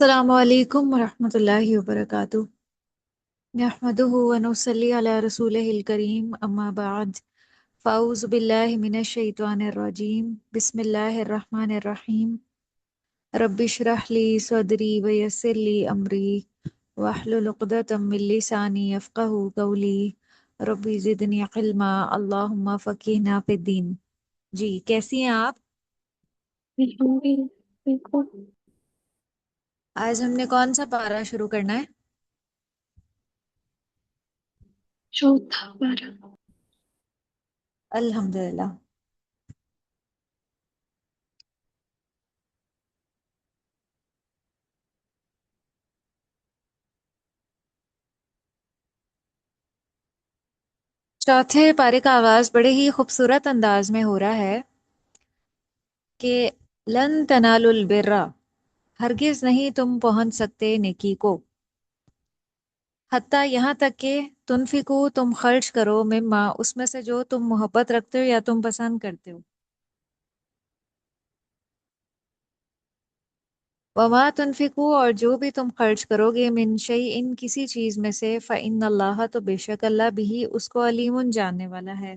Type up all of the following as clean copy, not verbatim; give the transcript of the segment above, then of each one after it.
السلام علیکم ورحمۃ اللہ وبرکاتہ۔ نحمدہ ونصلی علی رسولہ الکریم، اما بعد، فاعوذ باللہ من الشیطان الرجیم، بسم اللہ الرحمن الرحیم۔ رب اشرح لی صدری ویسر لی امری واحلل عقدۃ من لسانی یفقہوا قولی، رب زدنی علما، اللہم فقہنا فی الدین۔ جی کیسی ہیں آپ؟ بالکل بھی بالکل آج ہم نے کون سا پارہ شروع کرنا ہے؟ چوتھا پارہ۔ الحمدللہ۔ چوتھے پارے کا آغاز بڑے ہی خوبصورت انداز میں ہو رہا ہے کہ لن تنالوا البر، ہرگز نہیں تم پہنچ سکتے نیکی کو، حتیٰ یہاں تک کہ تنفقو، تم خرچ کرو، مما، اس میں سے جو تم محبت رکھتے ہو یا تم پسند کرتے ہو، وما تنفقو، اور جو بھی تم خرچ کرو گے، من شیء، کسی چیز میں سے، فإن اللہ، تو بے شک اللہ، بھی اس کو علیم، جاننے والا ہے۔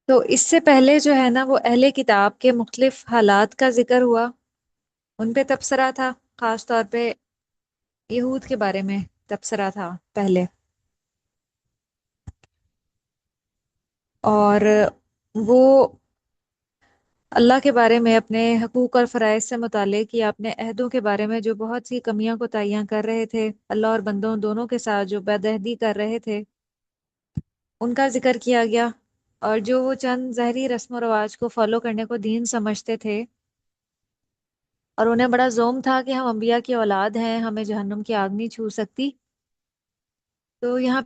تو اس سے پہلے جو ہے نا وہ اہل کتاب کے مختلف حالات کا ذکر ہوا، ان پہ تبصرہ تھا، خاص طور پہ یہود کے بارے میں تبصرہ تھا پہلے، اور وہ اللہ کے بارے میں، اپنے حقوق اور فرائض سے متعلق، یا اپنے عہدوں کے بارے میں جو بہت سی کمیاں کوتاہیاں کر رہے تھے اللہ اور بندوں دونوں کے ساتھ، جو بد عہدی کر رہے تھے، ان کا ذکر کیا گیا، اور جو وہ چند ظاہری رسم و رواج کو فالو کرنے کو دین سمجھتے تھے، اور انہیں بڑا زوم تھا کہ ہم انبیاء کی اولاد ہیں، ہمیں جہنم کی آگ نہیں چھو سکتی، تو یہاں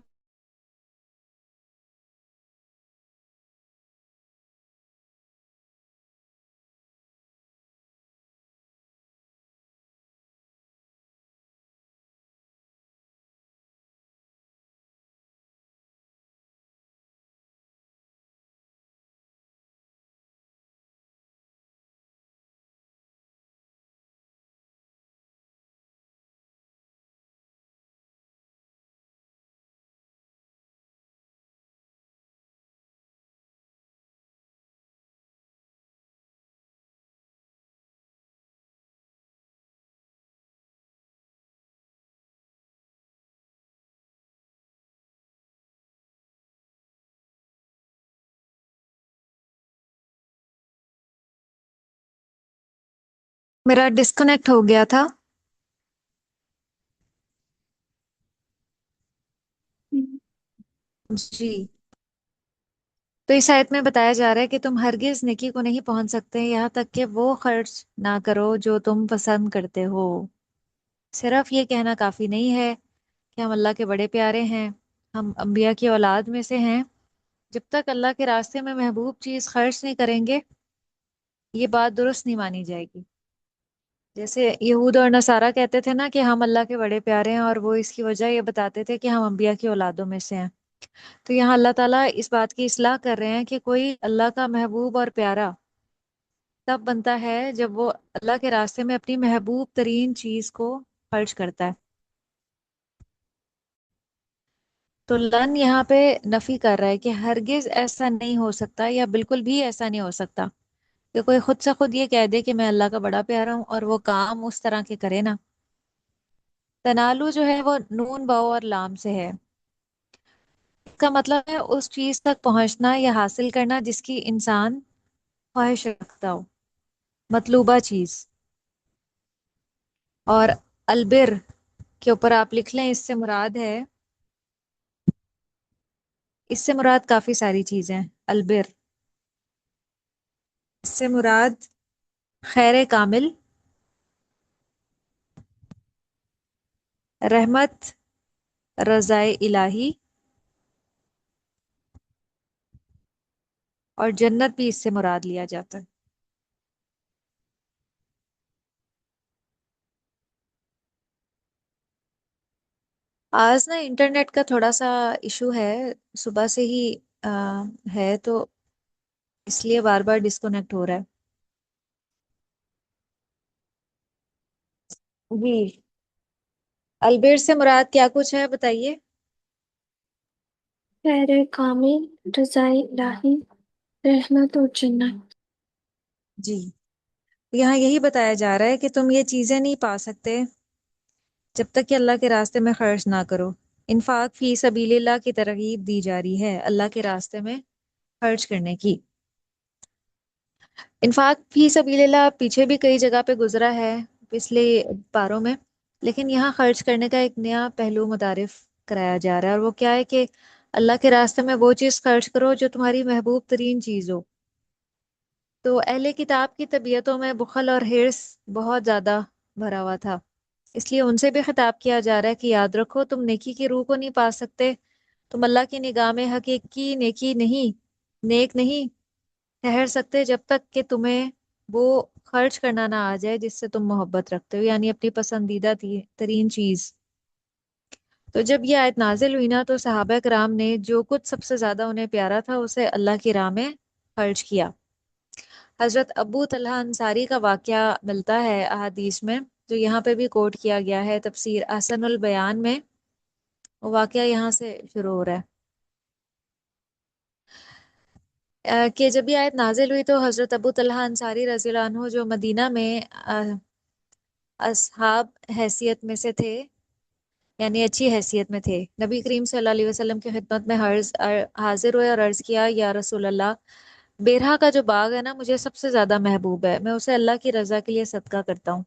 میرا ڈسکنیکٹ ہو گیا تھا۔ جی، تو اس آیت میں بتایا جا رہا ہے کہ تم ہرگز نیکی کو نہیں پہنچ سکتے یہاں تک کہ وہ خرچ نہ کرو جو تم پسند کرتے ہو۔ صرف یہ کہنا کافی نہیں ہے کہ ہم اللہ کے بڑے پیارے ہیں، ہم انبیاء کی اولاد میں سے ہیں، جب تک اللہ کے راستے میں محبوب چیز خرچ نہیں کریں گے یہ بات درست نہیں مانی جائے گی۔ جیسے یہود اور نصارہ کہتے تھے نا کہ ہم اللہ کے بڑے پیارے ہیں، اور وہ اس کی وجہ یہ بتاتے تھے کہ ہم انبیاء کی اولادوں میں سے ہیں۔ تو یہاں اللہ تعالیٰ اس بات کی اصلاح کر رہے ہیں کہ کوئی اللہ کا محبوب اور پیارا تب بنتا ہے جب وہ اللہ کے راستے میں اپنی محبوب ترین چیز کو خرچ کرتا ہے۔ تو لن یہاں پہ نفی کر رہا ہے کہ ہرگز ایسا نہیں ہو سکتا، یا بالکل بھی ایسا نہیں ہو سکتا کہ کوئی خود سے خود یہ کہہ دے کہ میں اللہ کا بڑا پیارا ہوں اور وہ کام اس طرح کے کرے نا۔ تنالو جو ہے وہ نون باؤ اور لام سے ہے، اس کا مطلب ہے اس چیز تک پہنچنا یا حاصل کرنا جس کی انسان خواہش رکھتا ہو، مطلوبہ چیز۔ اور البر کے اوپر آپ لکھ لیں، اس سے مراد ہے، اس سے مراد کافی ساری چیزیں۔ البر، اس سے مراد خیر کامل، رحمت، رضائے الہی، اور جنت بھی اس سے مراد لیا جاتا ہے۔ آج نا انٹرنیٹ کا تھوڑا سا ایشو ہے، صبح سے ہی ہے، تو اس لیے بار بار ڈسکنیکٹ ہو رہا ہے. جی. البر سے مراد کیا کچھ ہے بتائیے. خیر کامل، رضائے الہی، رحمت اور جنت. جی. یہاں یہی بتایا جا رہا ہے کہ تم یہ چیزیں نہیں پا سکتے جب تک کہ اللہ کے راستے میں خرچ نہ کرو. انفاق فی سبیل اللہ کی ترغیب دی جا رہی ہے اللہ کے راستے میں خرچ کرنے کی. انفاق فی سبیل اللہ پیچھے بھی کئی جگہ پہ گزرا ہے پچھلے پاروں میں، لیکن یہاں خرچ کرنے کا ایک نیا پہلو متعارف کرایا جا رہا ہے، اور وہ کیا ہے کہ اللہ کے راستے میں وہ چیز خرچ کرو جو تمہاری محبوب ترین چیز ہو. تو اہل کتاب کی طبیعتوں میں بخل اور حرص بہت زیادہ بھرا ہوا تھا، اس لیے ان سے بھی خطاب کیا جا رہا ہے کہ یاد رکھو تم نیکی کی روح کو نہیں پا سکتے، تم اللہ کی نگاہ میں حقیقی نیکی نہیں، نیک نہیں ٹھہر سکتے جب تک کہ تمہیں وہ خرچ کرنا نہ آ جائے جس سے تم محبت رکھتے ہو، یعنی اپنی پسندیدہ ترین چیز. تو جب یہ آیت نازل ہوئی نا تو صحابہ کرام نے جو کچھ سب سے زیادہ انہیں پیارا تھا اسے اللہ کی راہ میں خرچ کیا. حضرت ابو طلحہ انصاری کا واقعہ ملتا ہے احادیث میں، جو یہاں پہ بھی کوٹ کیا گیا ہے تفسیر احسن البیان میں. وہ واقعہ یہاں سے شروع ہو رہا ہے کہ جب یہ آیت نازل ہوئی تو حضرت ابو طلحہ انصاری رضی اللہ عنہ جو مدینہ میں اصحاب حیثیت میں سے تھے، یعنی اچھی حیثیت میں تھے، نبی کریم صلی اللہ علیہ وسلم کی خدمت میں حاضر ہوئے اور عرض کیا یا رسول اللہ، بیرہا کا جو باغ ہے نا مجھے سب سے زیادہ محبوب ہے، میں اسے اللہ کی رضا کے لیے صدقہ کرتا ہوں.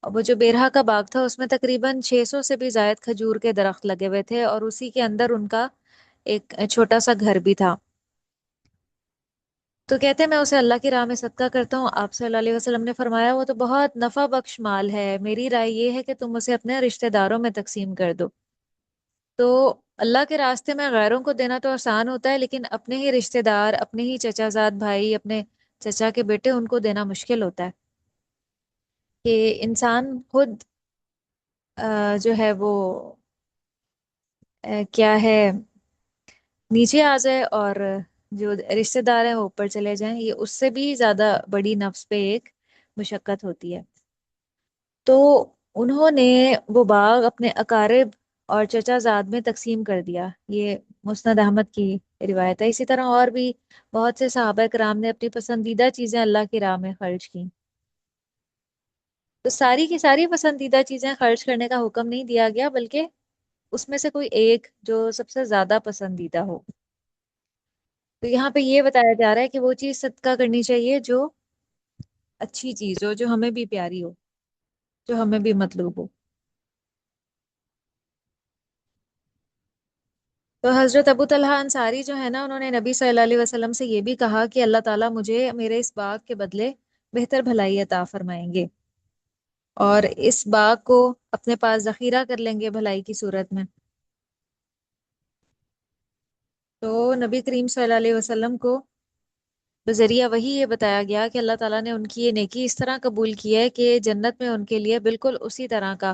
اور وہ جو بیرہا کا باغ تھا اس میں تقریباً 600 سے بھی زائد کھجور کے درخت لگے ہوئے تھے، اور اسی کے اندر ان کا ایک چھوٹا سا گھر بھی تھا. تو کہتے ہیں میں اسے اللہ کی راہ میں صدقہ کرتا ہوں. آپ صلی اللہ علیہ وسلم نے فرمایا وہ تو بہت نفع بخش مال ہے، میری رائے یہ ہے کہ تم اسے اپنے رشتہ داروں میں تقسیم کر دو. تو اللہ کے راستے میں غیروں کو دینا تو آسان ہوتا ہے، لیکن اپنے ہی رشتہ دار، اپنے ہی چچا زاد بھائی، اپنے چچا کے بیٹے، ان کو دینا مشکل ہوتا ہے کہ انسان خود جو ہے وہ کیا ہے نیچے آ جائے، اور جو رشتہ دار ہیں وہ اوپر چلے جائیں، یہ اس سے بھی زیادہ بڑی نفس پہ ایک مشقت ہوتی ہے. تو انہوں نے وہ باغ اپنے اقارب اور چچا زاد میں تقسیم کر دیا. یہ مسند احمد کی روایت ہے. اسی طرح اور بھی بہت سے صحابہ کرام نے اپنی پسندیدہ چیزیں اللہ کی راہ میں خرچ کی. تو ساری کی ساری پسندیدہ چیزیں خرچ کرنے کا حکم نہیں دیا گیا، بلکہ اس میں سے کوئی ایک جو سب سے زیادہ پسندیدہ ہو. تو یہاں پہ یہ بتایا جا رہا ہے کہ وہ چیز صدقہ کرنی چاہیے جو اچھی چیز ہو، جو ہمیں بھی پیاری ہو، جو ہمیں بھی مطلوب ہو. تو حضرت ابو طلحہ انصاری جو ہے نا، انہوں نے نبی صلی اللہ علیہ وسلم سے یہ بھی کہا کہ اللہ تعالیٰ مجھے میرے اس باغ کے بدلے بہتر بھلائی عطا فرمائیں گے، اور اس باغ کو اپنے پاس ذخیرہ کر لیں گے بھلائی کی صورت میں. تو نبی کریم صلی اللہ علیہ وسلم کو بذریعہ وہی یہ بتایا گیا کہ اللہ تعالیٰ نے ان کی یہ نیکی اس طرح قبول کی ہے کہ جنت میں ان کے لیے بالکل اسی طرح کا،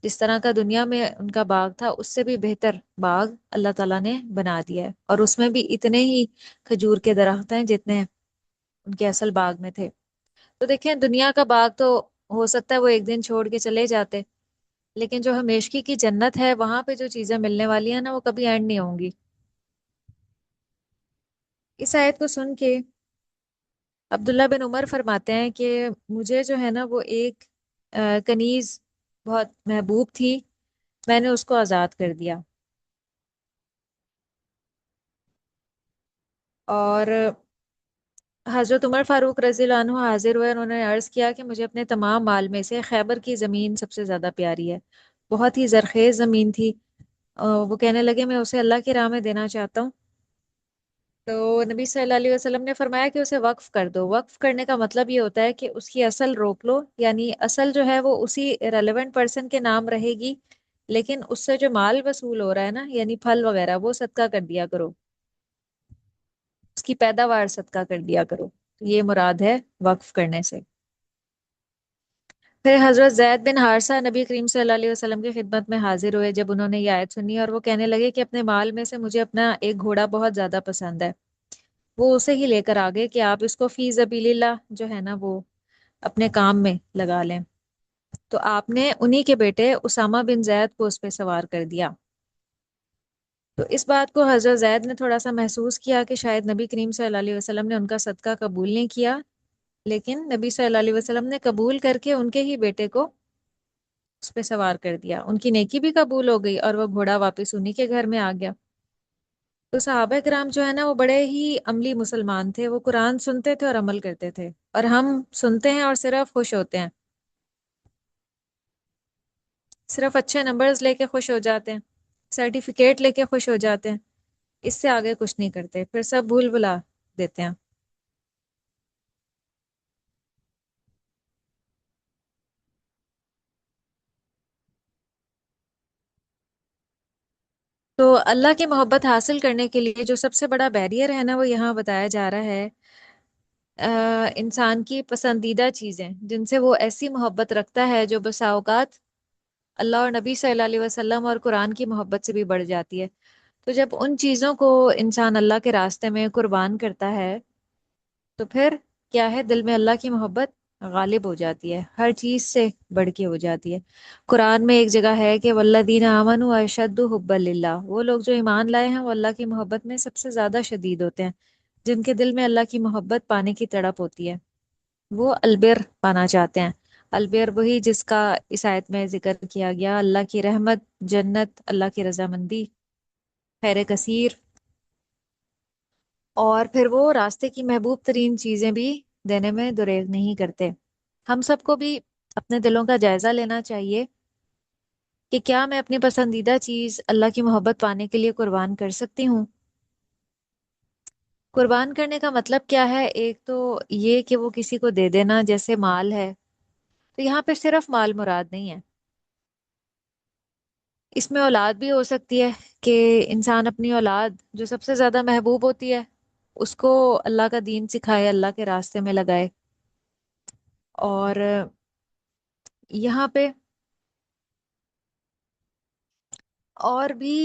جس طرح کا دنیا میں ان کا باغ تھا اس سے بھی بہتر باغ اللہ تعالیٰ نے بنا دیا ہے، اور اس میں بھی اتنے ہی کھجور کے درخت ہیں جتنے ان کے اصل باغ میں تھے. تو دیکھیں دنیا کا باغ تو ہو سکتا ہے وہ ایک دن چھوڑ کے چلے جاتے، لیکن جو ہمیشگی کی جنت ہے وہاں پہ جو چیزیں ملنے والی ہیں نا وہ کبھی اینڈ نہیں ہوں گی. اس آیت کو سن کے عبداللہ بن عمر فرماتے ہیں کہ مجھے جو ہے نا وہ ایک کنیز بہت محبوب تھی، میں نے اس کو آزاد کر دیا. اور حضرت عمر فاروق رضی اللہ عنہ حاضر ہوئے، انہوں نے عرض کیا کہ مجھے اپنے تمام مال میں سے خیبر کی زمین سب سے زیادہ پیاری ہے، بہت ہی زرخیز زمین تھی. وہ کہنے لگے میں اسے اللہ کی راہ میں دینا چاہتا ہوں. تو نبی صلی اللہ علیہ وسلم نے فرمایا کہ اسے وقف کر دو. وقف کرنے کا مطلب یہ ہوتا ہے کہ اس کی اصل روک لو، یعنی اصل جو ہے وہ اسی ریلیونٹ پرسن کے نام رہے گی، لیکن اس سے جو مال وصول ہو رہا ہے نا، یعنی پھل وغیرہ، وہ صدقہ کر دیا کرو، اس کی پیداوار صدقہ کر دیا کرو. یہ مراد ہے وقف کرنے سے. پھر حضرت زید بن حارثہ نبی کریم صلی اللہ علیہ وسلم کی خدمت میں حاضر ہوئے جب انہوں نے یہ آیت سنی، اور وہ کہنے لگے کہ اپنے مال میں سے مجھے اپنا ایک گھوڑا بہت زیادہ پسند ہے، وہ اسے ہی لے کر آ گئے کہ آپ اس کو فی سبیل اللہ جو ہے نا وہ اپنے کام میں لگا لیں۔ تو آپ نے انہی کے بیٹے اسامہ بن زید کو اس پہ سوار کر دیا۔ تو اس بات کو حضرت زید نے تھوڑا سا محسوس کیا کہ شاید نبی کریم صلی اللہ علیہ وسلم نے ان کا صدقہ قبول نہیں کیا، لیکن نبی صلی اللہ علیہ وسلم نے قبول کر کے ان کے ہی بیٹے کو اس پہ سوار کر دیا، ان کی نیکی بھی قبول ہو گئی اور وہ گھوڑا واپس انہی کے گھر میں آ گیا۔ تو صحابہ کرام جو ہے نا وہ بڑے ہی عملی مسلمان تھے، وہ قرآن سنتے تھے اور عمل کرتے تھے، اور ہم سنتے ہیں اور صرف خوش ہوتے ہیں، صرف اچھے نمبرز لے کے خوش ہو جاتے ہیں، سرٹیفکیٹ لے کے خوش ہو جاتے ہیں، اس سے آگے کچھ نہیں کرتے، پھر سب بھول بھلا دیتے ہیں۔ تو اللہ کی محبت حاصل کرنے کے لیے جو سب سے بڑا بیریئر ہے نا وہ یہاں بتایا جا رہا ہے، انسان کی پسندیدہ چیزیں جن سے وہ ایسی محبت رکھتا ہے جو بسا اوقات اللہ اور نبی صلی اللہ علیہ وسلم اور قرآن کی محبت سے بھی بڑھ جاتی ہے۔ تو جب ان چیزوں کو انسان اللہ کے راستے میں قربان کرتا ہے تو پھر کیا ہے، دل میں اللہ کی محبت غالب ہو جاتی ہے، ہر چیز سے بڑھ کے ہو جاتی ہے۔ قرآن میں ایک جگہ ہے کہ والذین آمنوا اشد حبا للہ، وہ لوگ جو ایمان لائے ہیں وہ اللہ کی محبت میں سب سے زیادہ شدید ہوتے ہیں، جن کے دل میں اللہ کی محبت پانے کی تڑپ ہوتی ہے، وہ البر پانا چاہتے ہیں۔ البر وہی جس کا اس آیت میں ذکر کیا گیا، اللہ کی رحمت، جنت، اللہ کی رضامندی، خیر کثیر، اور پھر وہ راستے کی محبوب ترین چیزیں بھی دینے میں دریغ نہیں کرتے۔ ہم سب کو بھی اپنے دلوں کا جائزہ لینا چاہیے کہ کیا میں اپنی پسندیدہ چیز اللہ کی محبت پانے کے لیے قربان کر سکتی ہوں۔ قربان کرنے کا مطلب کیا ہے؟ ایک تو یہ کہ وہ کسی کو دے دینا، جیسے مال ہے، تو یہاں پہ صرف مال مراد نہیں ہے، اس میں اولاد بھی ہو سکتی ہے کہ انسان اپنی اولاد جو سب سے زیادہ محبوب ہوتی ہے اس کو اللہ کا دین سکھائے، اللہ کے راستے میں لگائے۔ اور یہاں پہ اور بھی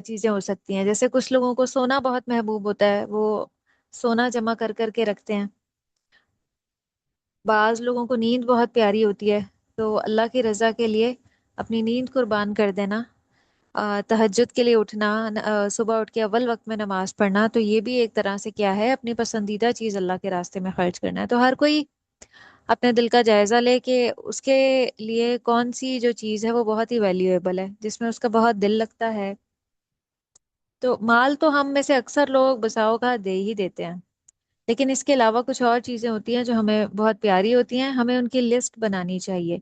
چیزیں ہو سکتی ہیں، جیسے کچھ لوگوں کو سونا بہت محبوب ہوتا ہے، وہ سونا جمع کر کر کے رکھتے ہیں۔ بعض لوگوں کو نیند بہت پیاری ہوتی ہے، تو اللہ کی رضا کے لیے اپنی نیند قربان کر دینا، تہجد کے لیے اٹھنا، صبح اٹھ کے اول وقت میں نماز پڑھنا، تو یہ بھی ایک طرح سے کیا ہے، اپنی پسندیدہ چیز اللہ کے راستے میں خرچ کرنا ہے۔ تو ہر کوئی اپنے دل کا جائزہ لے کہ اس کے لیے کون سی جو چیز ہے وہ بہت ہی ویلیویبل ہے، جس میں اس کا بہت دل لگتا ہے۔ تو مال تو ہم میں سے اکثر لوگ بساؤ کا دے ہی دیتے ہیں، لیکن اس کے علاوہ کچھ اور چیزیں ہوتی ہیں جو ہمیں بہت پیاری ہوتی ہیں، ہمیں ان کی لسٹ بنانی چاہیے۔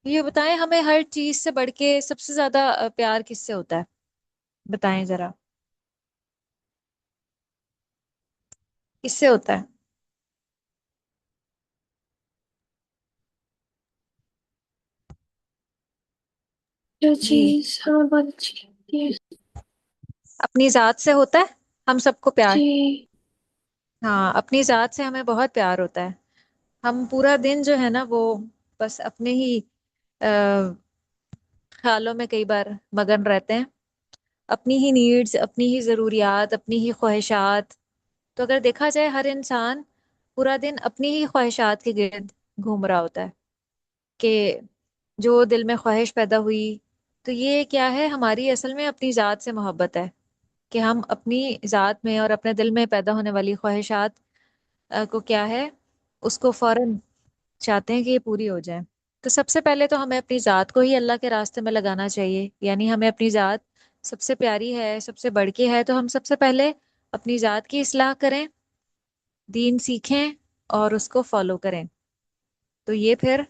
یہ بتائیں، ہمیں ہر چیز سے بڑھ کے سب سے زیادہ پیار کس سے ہوتا ہے؟ بتائیں ذرا، کس سے ہوتا ہے؟ جو جی، چیز ہمیں بہت اچھی لگتی ہے۔ اپنی ذات سے ہوتا ہے ہم سب کو پیار۔ جی ہاں، اپنی ذات سے ہمیں بہت پیار ہوتا ہے۔ ہم پورا دن جو ہے نا وہ بس اپنے ہی خیالوں میں کئی بار مگن رہتے ہیں، اپنی ہی نیڈز، اپنی ہی ضروریات، اپنی ہی خواہشات۔ تو اگر دیکھا جائے ہر انسان پورا دن اپنی ہی خواہشات کے گرد گھوم رہا ہوتا ہے کہ جو دل میں خواہش پیدا ہوئی، تو یہ کیا ہے، ہماری اصل میں اپنی ذات سے محبت ہے کہ ہم اپنی ذات میں اور اپنے دل میں پیدا ہونے والی خواہشات کو کیا ہے، اس کو فوراً چاہتے ہیں کہ یہ پوری ہو جائے۔ تو سب سے پہلے تو ہمیں اپنی ذات کو ہی اللہ کے راستے میں لگانا چاہیے، یعنی ہمیں اپنی ذات سب سے پیاری ہے، سب سے بڑھ کے ہے، تو ہم سب سے پہلے اپنی ذات کی اصلاح کریں، دین سیکھیں اور اس کو فالو کریں، تو یہ پھر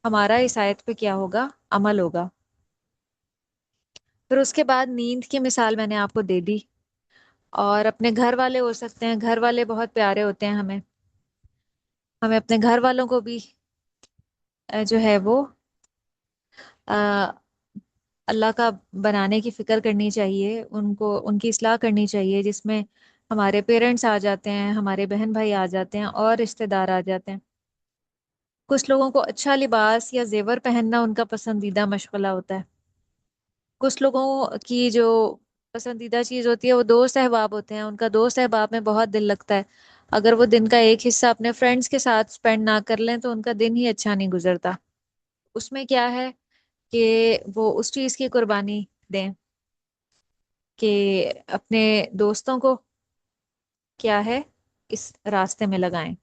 ہمارا اس آیت پہ کیا ہوگا، عمل ہوگا۔ پھر اس کے بعد نیند کی مثال میں نے آپ کو دے دی، اور اپنے گھر والے ہو سکتے ہیں، گھر والے بہت پیارے ہوتے ہیں ہمیں، ہمیں اپنے گھر والوں کو بھی جو ہے وہ آ، اللہ کا بنانے کی فکر کرنی چاہیے، ان کو ان کی اصلاح کرنی چاہیے، جس میں ہمارے پیرنٹس آ جاتے ہیں، ہمارے بہن بھائی آ جاتے ہیں، اور رشتہ دار آ جاتے ہیں۔ کچھ لوگوں کو اچھا لباس یا زیور پہننا ان کا پسندیدہ مشغلہ ہوتا ہے، کچھ لوگوں کی جو پسندیدہ چیز ہوتی ہے وہ دوست احباب ہوتے ہیں، ان کا دوست احباب میں بہت دل لگتا ہے۔ اگر وہ دن کا ایک حصہ اپنے فرینڈس کے ساتھ اسپینڈ نہ کر لیں تو ان کا دن ہی اچھا نہیں گزرتا۔ اس میں کیا ہے کہ وہ اس چیز کی قربانی دیں کہ اپنے دوستوں کو کیا ہے اس راستے میں لگائیں۔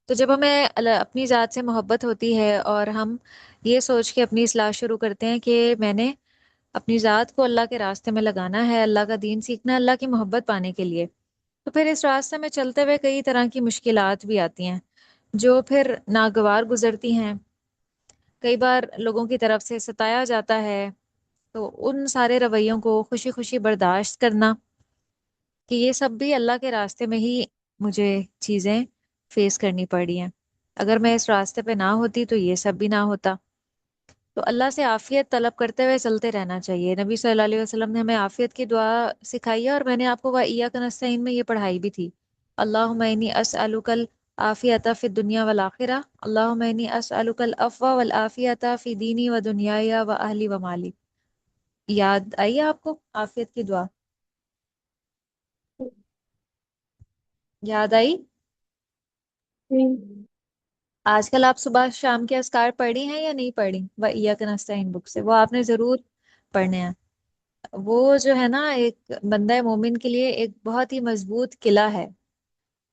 تو جب ہمیں اپنی ذات سے محبت ہوتی ہے اور ہم یہ سوچ کے اپنی اصلاح شروع کرتے ہیں کہ میں نے اپنی ذات کو اللہ کے راستے میں لگانا ہے، اللہ کا دین سیکھنا ہے اللہ کی محبت پانے کے لیے، تو پھر اس راستے میں چلتے ہوئے کئی طرح کی مشکلات بھی آتی ہیں جو پھر ناگوار گزرتی ہیں۔ کئی بار لوگوں کی طرف سے ستایا جاتا ہے، تو ان سارے رویوں کو خوشی خوشی برداشت کرنا کہ یہ سب بھی اللہ کے راستے میں ہی مجھے چیزیں فیس کرنی پڑی ہیں، اگر میں اس راستے پہ نہ ہوتی تو یہ سب بھی نہ ہوتا۔ تو اللہ سے عافیت طلب کرتے ہوئے چلتے رہنا چاہیے۔ نبی صلی اللہ علیہ وسلم نے ہمیں عافیت کی دعا سکھائی ہے، اور میں نے آپ کو وَإِيَّاكَ نَسْتَعِينُ میں یہ پڑھائی بھی تھی۔ اللہم انی اسألک العافیۃ فی الدنیا والآخرہ، اللہم انی اسألک العفو والعافیۃ فی دینی و دنیای و اہلی و مالی۔ یاد آئی آپ کو عافیت کی دعا؟ یاد آئی؟ ہوں، آج کل آپ صبح شام کے اذکار پڑھی ہیں یا نہیں پڑھی؟ وَإِيَّاكَ نَسْتَعِينُ بک سے وہ آپ نے ضرور پڑھنے ہیں۔ وہ جو ہے نا ایک بندہ مومن کے لیے ایک بہت ہی مضبوط قلعہ ہے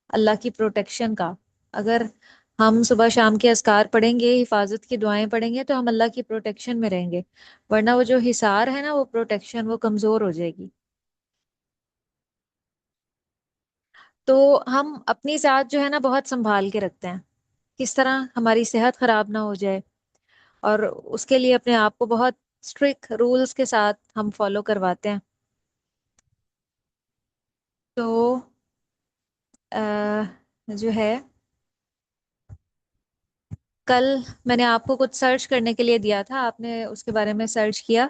اللہ کی پروٹیکشن کا۔ اگر ہم صبح شام کے اذکار پڑھیں گے، حفاظت کی دعائیں پڑھیں گے، تو ہم اللہ کی پروٹیکشن میں رہیں گے، ورنہ وہ جو حصار ہے نا وہ پروٹیکشن وہ کمزور ہو جائے گی۔ تو ہم اپنی ذات جو ہے نا بہت سنبھال کے رکھتے ہیں، کس طرح ہماری صحت خراب نہ ہو جائے، اور اس کے لیے اپنے آپ کو بہت اسٹرکٹ رولز کے ساتھ ہم فالو کرواتے ہیں۔ تو جو ہے کل میں نے آپ کو کچھ سرچ کرنے کے لیے دیا تھا، آپ نے اس کے بارے میں سرچ کیا،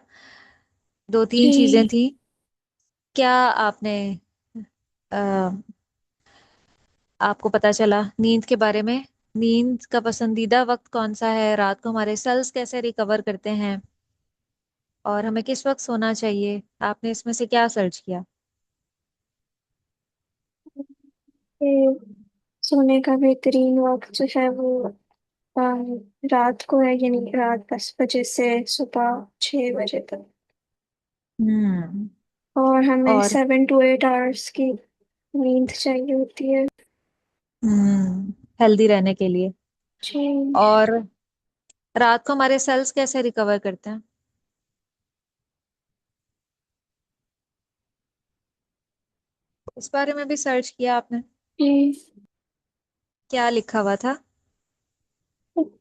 دو تین چیزیں جی تھیں، کیا آپ نے آ، آپ کو پتا چلا نیند کے بارے میں؟ نیند کا پسندیدہ وقت کون سا ہے، رات کو ہمارے سیلز کیسے ریکور کرتے ہیں، اور ہمیں کس وقت سونا چاہیے؟ آپ نے اس میں سے کیا سرچ کیا؟ یہ سونے کا بہترین وقت جو ہے وہ رات کو ہے، یعنی رات 10 بجے سے صبح 6 بجے تک، ہوں اور ہمیں اور 7 to 8 hours کی نیند چاہیے ہوتی ہے۔ ہیلدی رہنے کے لیے۔ جی اور رات کو ہمارے سیلز کیسے ریکور کرتے ہیں؟ اس بارے میں بھی سرچ کیا آپ نے؟ جی، کیا لکھا ہوا تھا؟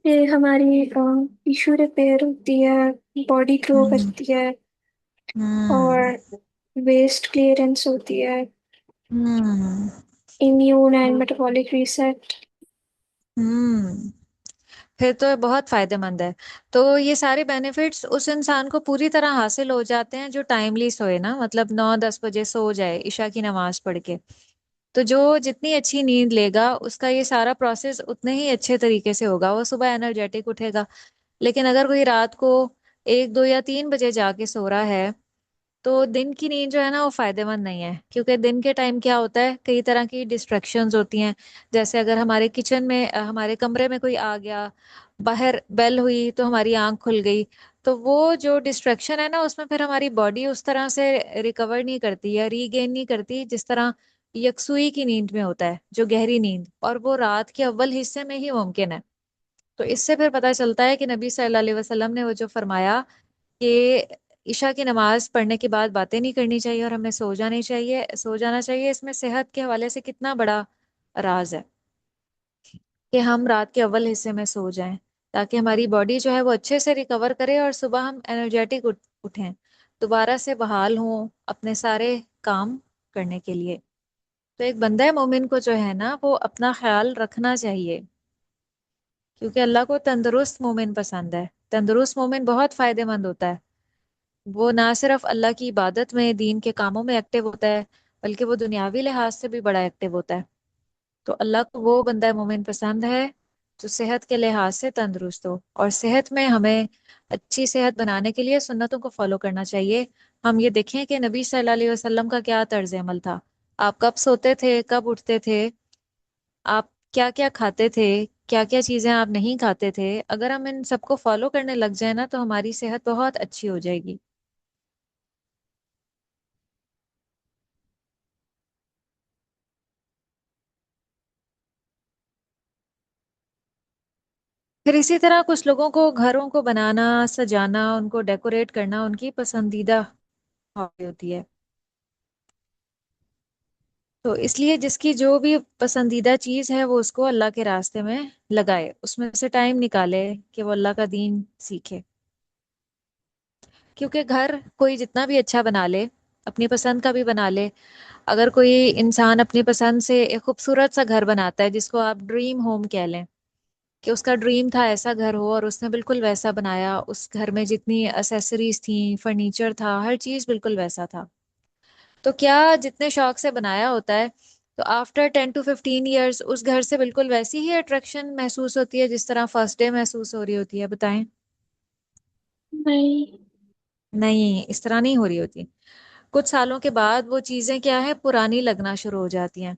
یہ ہماری ٹیشو ریپیئر ہوتی ہے، باڈی گلو ہوں کرتی ہے، اور ہوں ویسٹ کلیئرنس ہوتی ہے، ہوں امیون اینڈ میٹابولک ریسیٹ۔ ہوں پھر تو یہ بہت فائدہ مند ہے۔ تو یہ سارے بینیفٹس اس انسان کو پوری طرح حاصل ہو جاتے ہیں جو ٹائملی سوئے نا، مطلب 9-10 بجے سو جائے عشاء کی نماز پڑھ کے، تو جو جتنی اچھی نیند لے گا اس کا یہ سارا پروسیس اتنے ہی اچھے طریقے سے ہوگا، وہ صبح انرجیٹک اٹھے گا۔ لیکن اگر کوئی رات کو 1 2 یا 3 بجے جا کے سو رہا ہے تو دن کی نیند جو ہے نا وہ فائدہ مند نہیں ہے، کیونکہ دن کے ٹائم کیا ہوتا ہے کئی طرح کی ڈسٹریکشنز ہوتی ہیں، جیسے اگر ہمارے کچن میں ہمارے کمرے میں کوئی آ گیا، باہر بیل ہوئی تو ہماری آنکھ کھل گئی، تو وہ جو ڈسٹریکشن ہے نا اس میں پھر ہماری باڈی اس طرح سے ریکور نہیں کرتی یا ری گین نہیں کرتی جس طرح یکسوئی کی نیند میں ہوتا ہے، جو گہری نیند، اور وہ رات کے اول حصے میں ہی ممکن ہے۔ تو اس سے پھر پتہ چلتا ہے کہ نبی صلی اللہ علیہ وسلم نے وہ جو فرمایا کہ عشاء کی نماز پڑھنے کے بعد باتیں نہیں کرنی چاہیے اور ہمیں سو جانا چاہیے، اس میں صحت کے حوالے سے کتنا بڑا راز ہے کہ ہم رات کے اول حصے میں سو جائیں تاکہ ہماری باڈی جو ہے وہ اچھے سے ریکور کرے اور صبح ہم انرجیٹک اٹھیں، دوبارہ سے بحال ہوں اپنے سارے کام کرنے کے لیے۔ تو ایک بندہ مومن کو جو ہے نا وہ اپنا خیال رکھنا چاہیے، کیونکہ اللہ کو تندرست مومن پسند ہے۔ تندرست مومن بہت فائدہ مند ہوتا ہے، وہ نہ صرف اللہ کی عبادت میں دین کے کاموں میں ایکٹیو ہوتا ہے بلکہ وہ دنیاوی لحاظ سے بھی بڑا ایکٹیو ہوتا ہے۔ تو اللہ کو وہ بندہ مومن پسند ہے تو صحت کے لحاظ سے تندرست ہو، اور صحت میں ہمیں اچھی صحت بنانے کے لیے سنتوں کو فالو کرنا چاہیے۔ ہم یہ دیکھیں کہ نبی صلی اللہ علیہ وسلم کا کیا طرز عمل تھا، آپ کب سوتے تھے، کب اٹھتے تھے، آپ کیا کیا کھاتے تھے، کیا کیا چیزیں آپ نہیں کھاتے تھے۔ اگر ہم ان سب کو فالو کرنے لگ جائیں نا تو ہماری صحت بہت اچھی ہو جائے گی۔ پھر اسی طرح کچھ لوگوں کو گھروں کو بنانا، سجانا، ان کو ڈیکوریٹ کرنا ان کی پسندیدہ ہابی ہوتی ہے۔ تو اس لیے جس کی جو بھی پسندیدہ چیز ہے وہ اس کو اللہ کے راستے میں لگائے، اس میں سے ٹائم نکالے کہ وہ اللہ کا دین سیکھے۔ کیونکہ گھر کوئی جتنا بھی اچھا بنا لے، اپنی پسند کا بھی بنا لے، اگر کوئی انسان اپنی پسند سے ایک خوبصورت سا گھر بناتا ہے جس کو آپ ڈریم ہوم کہہ لیں، کہ اس کا ڈریم تھا ایسا گھر ہو اور اس نے بالکل ویسا بنایا، اس گھر میں جتنی اسیسریز تھیں، فرنیچر تھا، ہر چیز بالکل ویسا تھا، تو کیا جتنے شوق سے بنایا ہوتا ہے تو آفٹر 10 to 15 ایئرس اس گھر سے بالکل ویسی ہی اٹریکشن محسوس ہوتی ہے جس طرح فرسٹ ڈے محسوس ہو رہی ہوتی ہے؟ بتائیں۔ نہیں، نہیں، اس طرح نہیں ہو رہی ہوتی۔ کچھ سالوں کے بعد وہ چیزیں کیا ہے، پرانی لگنا شروع ہو جاتی ہیں،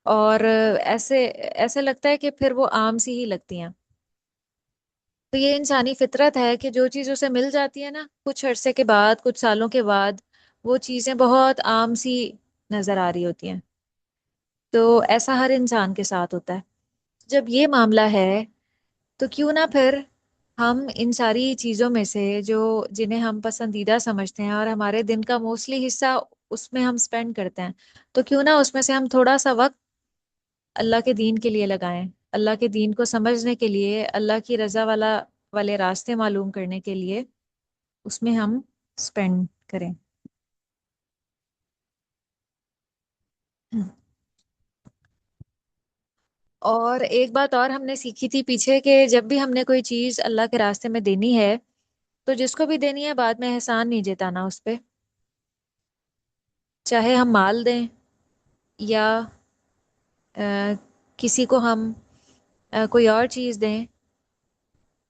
اور ایسے ایسے لگتا ہے کہ پھر وہ عام سی ہی لگتی ہیں۔ تو یہ انسانی فطرت ہے کہ جو چیز اسے مل جاتی ہے نا، کچھ عرصے کے بعد، کچھ سالوں کے بعد وہ چیزیں بہت عام سی نظر آ رہی ہوتی ہیں۔ تو ایسا ہر انسان کے ساتھ ہوتا ہے۔ جب یہ معاملہ ہے تو کیوں نہ پھر ہم ان ساری چیزوں میں سے جو جنہیں ہم پسندیدہ سمجھتے ہیں اور ہمارے دن کا موسٹلی حصہ اس میں ہم سپینڈ کرتے ہیں، تو کیوں نہ اس میں سے ہم تھوڑا سا وقت اللہ کے دین کے لیے لگائیں، اللہ کے دین کو سمجھنے کے لیے، اللہ کی رضا والے راستے معلوم کرنے کے لیے اس میں ہم سپینڈ کریں۔ اور ایک بات اور ہم نے سیکھی تھی پیچھے، کہ جب بھی ہم نے کوئی چیز اللہ کے راستے میں دینی ہے تو جس کو بھی دینی ہے بعد میں احسان نہیں جتانا اس پہ، چاہے ہم مال دیں یا کسی کو ہم کوئی اور چیز دیں،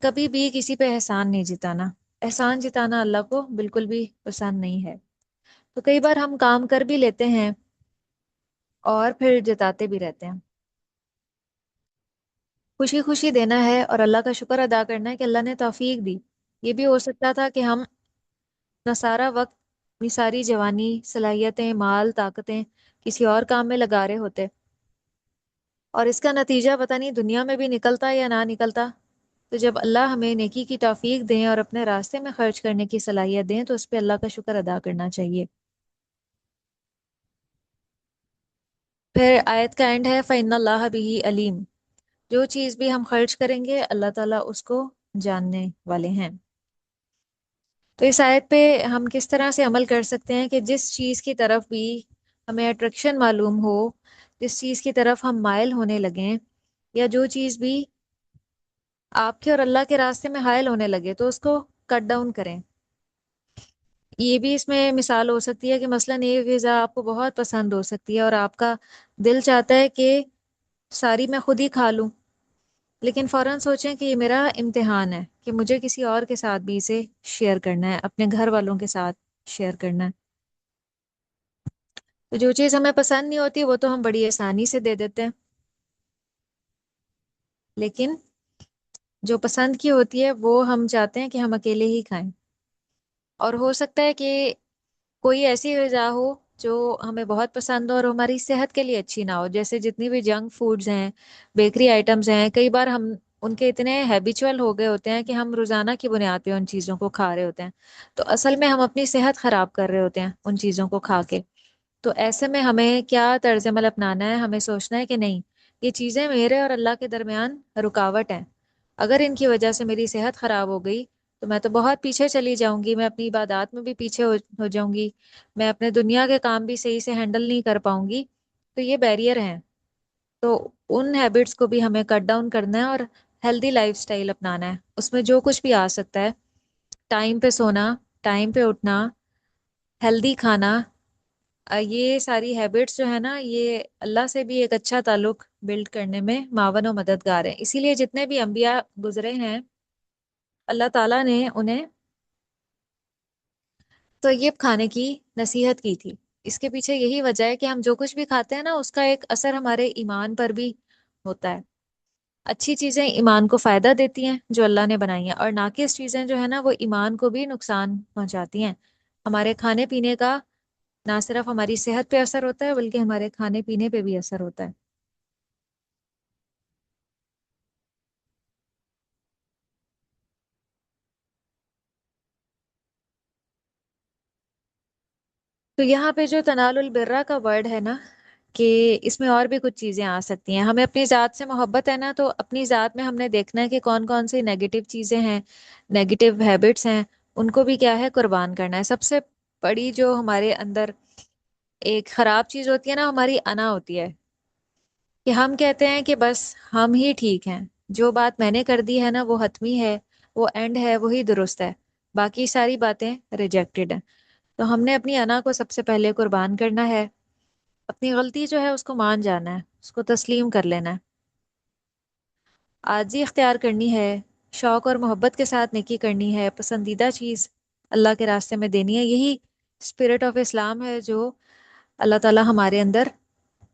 کبھی بھی کسی پہ احسان نہیں جتانا۔ احسان جتانا اللہ کو بالکل بھی پسند نہیں ہے۔ تو کئی بار ہم کام کر بھی لیتے ہیں اور پھر جتاتے بھی رہتے ہیں۔ خوشی خوشی دینا ہے اور اللہ کا شکر ادا کرنا ہے کہ اللہ نے توفیق دی۔ یہ بھی ہو سکتا تھا کہ ہم اپنا سارا وقت، اپنی ساری جوانی، صلاحیتیں، مال، طاقتیں کسی اور کام میں لگا رہے ہوتے، اور اس کا نتیجہ پتہ نہیں دنیا میں بھی نکلتا یا نہ نکلتا۔ تو جب اللہ ہمیں نیکی کی توفیق دیں اور اپنے راستے میں خرچ کرنے کی صلاحیت دیں تو اس پہ اللہ کا شکر ادا کرنا چاہیے۔ پھر آیت کا اینڈ ہے فَإِنَّ اللَّهَ بِهِ علیم، جو چیز بھی ہم خرچ کریں گے اللہ تعالیٰ اس کو جاننے والے ہیں۔ تو اس آیت پہ ہم کس طرح سے عمل کر سکتے ہیں کہ جس چیز کی طرف بھی ہمیں اٹریکشن معلوم ہو، جس چیز کی طرف ہم مائل ہونے لگیں، یا جو چیز بھی آپ کے اور اللہ کے راستے میں حائل ہونے لگے تو اس کو کٹ ڈاؤن کریں۔ یہ بھی اس میں مثال ہو سکتی ہے کہ مثلاً یہ غذا آپ کو بہت پسند ہو سکتی ہے اور آپ کا دل چاہتا ہے کہ ساری میں خود ہی کھا لوں، لیکن فوراً سوچیں کہ یہ میرا امتحان ہے کہ مجھے کسی اور کے ساتھ بھی اسے شیئر کرنا ہے، اپنے گھر والوں کے ساتھ شیئر کرنا ہے۔ تو جو چیز ہمیں پسند نہیں ہوتی وہ تو ہم بڑی آسانی سے دے دیتے ہیں، لیکن جو پسند کی ہوتی ہے وہ ہم چاہتے ہیں کہ ہم اکیلے ہی کھائیں۔ اور ہو سکتا ہے کہ کوئی ایسی غذا ہو جو ہمیں بہت پسند ہو اور ہماری صحت کے لیے اچھی نہ ہو، جیسے جتنی بھی جنک فوڈز ہیں، بیکری آئٹمز ہیں، کئی بار ہم ان کے اتنے ہیبیچول ہو گئے ہوتے ہیں کہ ہم روزانہ کی بنیاد پہ ان چیزوں کو کھا رہے ہوتے ہیں، تو اصل میں ہم اپنی صحت خراب کر رہے ہوتے ہیں ان چیزوں کو کھا کے۔ تو ایسے میں ہمیں کیا طرز عمل اپنانا ہے؟ ہمیں سوچنا ہے کہ نہیں، یہ چیزیں میرے اور اللہ کے درمیان رکاوٹ ہیں، اگر ان کی وجہ سے میری صحت خراب ہو گئی تو میں تو بہت پیچھے چلی جاؤں گی، میں اپنی عبادات میں بھی پیچھے ہو جاؤں گی، میں اپنے دنیا کے کام بھی صحیح سے ہینڈل نہیں کر پاؤں گی۔ تو یہ بیریئر ہیں، تو ان ہیبٹس کو بھی ہمیں کٹ ڈاؤن کرنا ہے اور ہیلدی لائف سٹائل اپنانا ہے۔ اس میں جو کچھ بھی آ سکتا ہے، ٹائم پہ سونا، ٹائم پہ اٹھنا، ہیلدی کھانا، یہ ساری ہیبٹس جو ہے نا، یہ اللہ سے بھی ایک اچھا تعلق بلڈ کرنے میں معاون و مددگار ہیں. اسی لیے جتنے بھی انبیاء گزرے ہیں، اللہ تعالیٰ نے انہیں طیب کھانے کی نصیحت کی تھی. اس کے پیچھے یہی وجہ ہے کہ ہم جو کچھ بھی کھاتے ہیں نا، اس کا ایک اثر ہمارے ایمان پر بھی ہوتا ہے. اچھی چیزیں ایمان کو فائدہ دیتی ہیں جو اللہ نے بنائی ہیں، اور ناقص چیزیں جو ہے نا وہ ایمان کو بھی نقصان پہنچاتی ہیں. ہمارے کھانے پینے کا نہ صرف ہماری صحت پہ اثر ہوتا ہے، بلکہ ہمارے کھانے پینے پہ بھی اثر ہوتا ہے. تو یہاں پہ جو تنال البرہ کا ورڈ ہے نا، کہ اس میں اور بھی کچھ چیزیں آ سکتی ہیں. ہمیں اپنی ذات سے محبت ہے نا، تو اپنی ذات میں ہم نے دیکھنا ہے کہ کون کون سی نیگیٹو چیزیں ہیں، نیگیٹو ہیبٹس ہیں، ان کو بھی کیا ہے قربان کرنا ہے. سب سے بڑی جو ہمارے اندر ایک خراب چیز ہوتی ہے نا، ہماری انا ہوتی ہے. کہ ہم کہتے ہیں کہ بس ہم ہی ٹھیک ہیں، جو بات میں نے کر دی ہے نا وہ حتمی ہے، وہ اینڈ ہے، وہی درست ہے، باقی ساری باتیں ریجیکٹڈ ہیں. تو ہم نے اپنی انا کو سب سے پہلے قربان کرنا ہے. اپنی غلطی جو ہے اس کو مان جانا ہے، اس کو تسلیم کر لینا ہے، عاجزی اختیار کرنی ہے، شوق اور محبت کے ساتھ نیکی کرنی ہے، پسندیدہ چیز اللہ کے راستے میں دینی ہے. یہی اسپرٹ آف اسلام ہے جو اللہ تعالیٰ ہمارے اندر